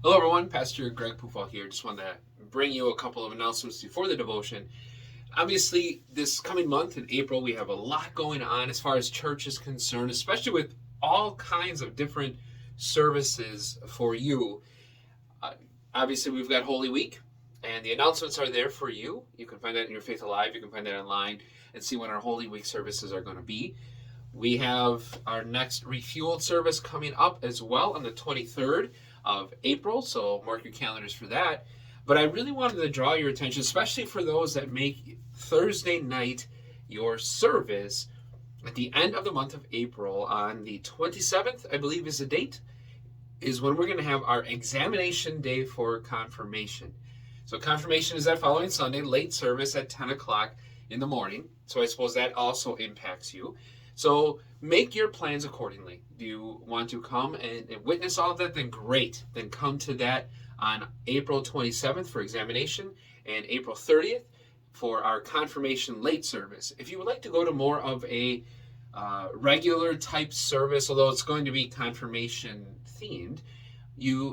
Hello, everyone. Pastor Greg Pufall here. Just want to bring you a couple of announcements before the devotion. Obviously, this coming month in April, we have a lot going on as far as church is concerned, especially with all kinds of different services for you. Uh, Obviously, we've got Holy Week, and the announcements are there for you. You can find that in your Faith Alive. You can find that online and see when our Holy Week services are going to be. We have our next Refueled service coming up as well on the 23rd of April, so mark your calendars for that. But I really wanted to draw your attention, especially for those that make Thursday night your service at the end of the month of April on the 27th, I believe is the date, is when we're going to have our examination day for confirmation. So confirmation is that following Sunday, late service at 10 o'clock in the morning. So I suppose that also impacts you. So make your plans accordingly. Do you want to come and witness all of that? Then great. Then come to that on April 27th for examination and April 30th for our confirmation late service. If you would like to go to more of a regular type service, although it's going to be confirmation themed,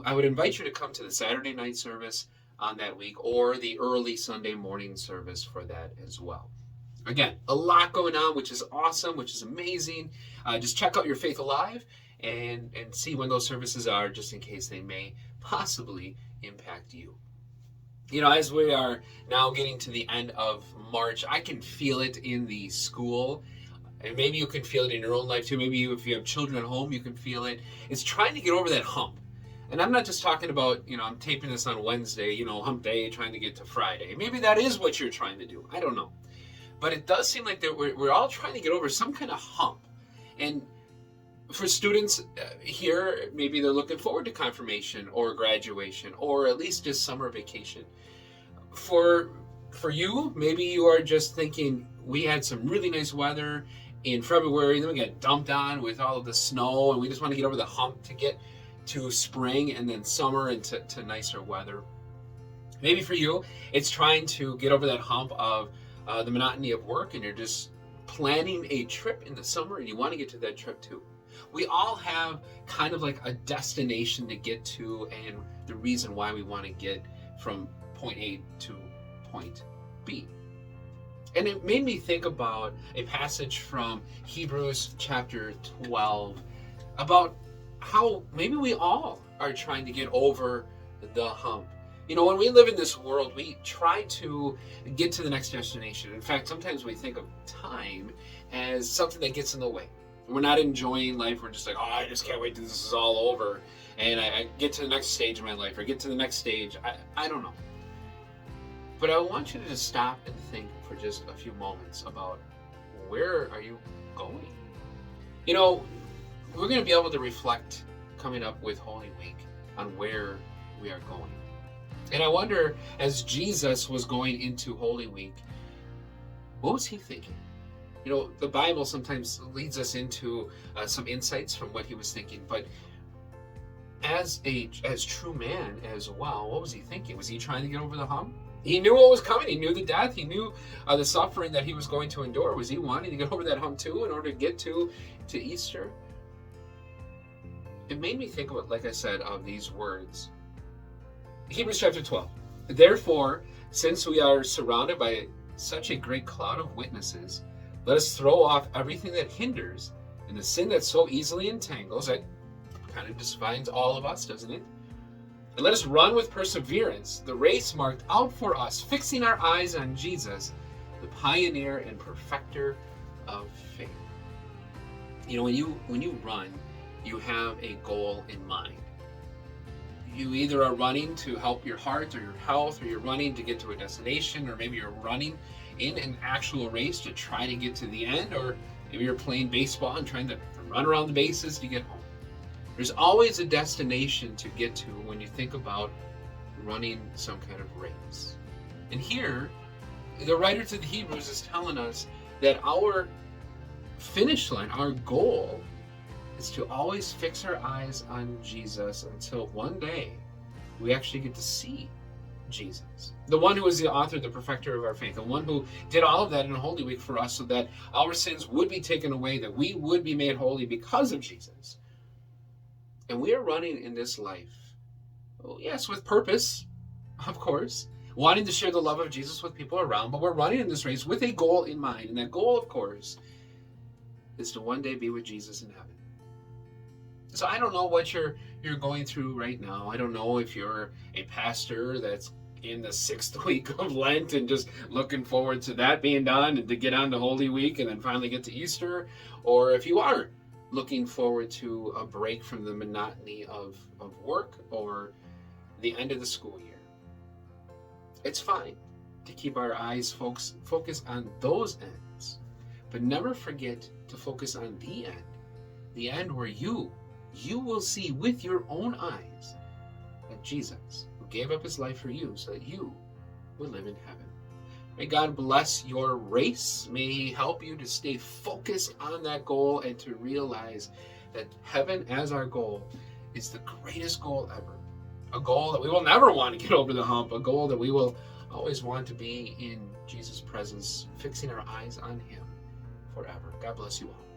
I would invite you to come to the Saturday night service on that week or the early Sunday morning service for that as well. Again, a lot going on, which is awesome, which is amazing. Just check out your Faith Alive and see when those services are, just in case they may possibly impact you. You know, as we are now getting to the end of March, I can feel it in the school. And maybe you can feel it in your own life too. Maybe if you have children at home, you can feel it. It's trying to get over that hump. And I'm not just talking about, I'm taping this on Wednesday, hump day, trying to get to Friday. Maybe that is what you're trying to do. I don't know. But it does seem like that we're all trying to get over some kind of hump. And for students here, maybe they're looking forward to confirmation or graduation or at least just summer vacation. For you, maybe you are just thinking, we had some really nice weather in February, then we got dumped on with all of the snow, and we just want to get over the hump to get to spring and then summer and to nicer weather. Maybe for you, it's trying to get over that hump of the monotony of work, and you're just planning a trip in the summer and you want to get to that trip too. We all have kind of like a destination to get to and the reason why we want to get from point A to point B. And it made me think about a passage from Hebrews chapter 12 about how maybe we all are trying to get over the hump. When we live in this world, we try to get to the next destination. In fact, sometimes we think of time as something that gets in the way. We're not enjoying life. We're just like, I just can't wait till this is all over. And I get to the next stage of my life or get to the next stage. I don't know. But I want you to just stop and think for just a few moments about where are you going? We're going to be able to reflect coming up with Holy Week on where we are going. And I wonder, as Jesus was going into Holy Week, what was he thinking? The Bible sometimes leads us into some insights from what he was thinking, but as true man as well, what was he thinking? Was he trying to get over the hump? He knew what was coming. He knew the death. He knew the suffering that he was going to endure. Was he wanting to get over that hump too in order to get to Easter? It made me think about, like I said, of these words. Hebrews chapter 12. Therefore, since we are surrounded by such a great cloud of witnesses, let us throw off everything that hinders and the sin that so easily entangles. That kind of defines all of us, doesn't it? And let us run with perseverance the race marked out for us, fixing our eyes on Jesus, the pioneer and perfecter of faith. When you run, you have a goal in mind. You either are running to help your heart or your health, or you're running to get to a destination, or maybe you're running in an actual race to try to get to the end, or maybe you're playing baseball and trying to run around the bases to get home. There's always a destination to get to when you think about running some kind of race. And here, the writer to the Hebrews is telling us that our finish line, our goal, is to always fix our eyes on Jesus until one day we actually get to see Jesus. The one who is the author, the perfecter of our faith, the one who did all of that in Holy Week for us so that our sins would be taken away, that we would be made holy because of Jesus. And we are running in this life Oh, yes, with purpose, of course, wanting to share the love of Jesus with people around, but we're running in this race with a goal in mind. And that goal, of course, is to one day be with Jesus in heaven. So I don't know what you're going through right now. I don't know if you're a pastor that's in the 6th week of Lent and just looking forward to that being done and to get on to Holy Week and then finally get to Easter, or if you are looking forward to a break from the monotony of work or the end of the school year. It's fine to keep our eyes focused on those ends, but never forget to focus on the end where you will see with your own eyes that Jesus, who gave up his life for you so that you would live in heaven. May God bless your race. May he help you to stay focused on that goal and to realize that heaven as our goal is the greatest goal ever. A goal that we will never want to get over the hump. A goal that we will always want to be in Jesus' presence, fixing our eyes on him forever. God bless you all.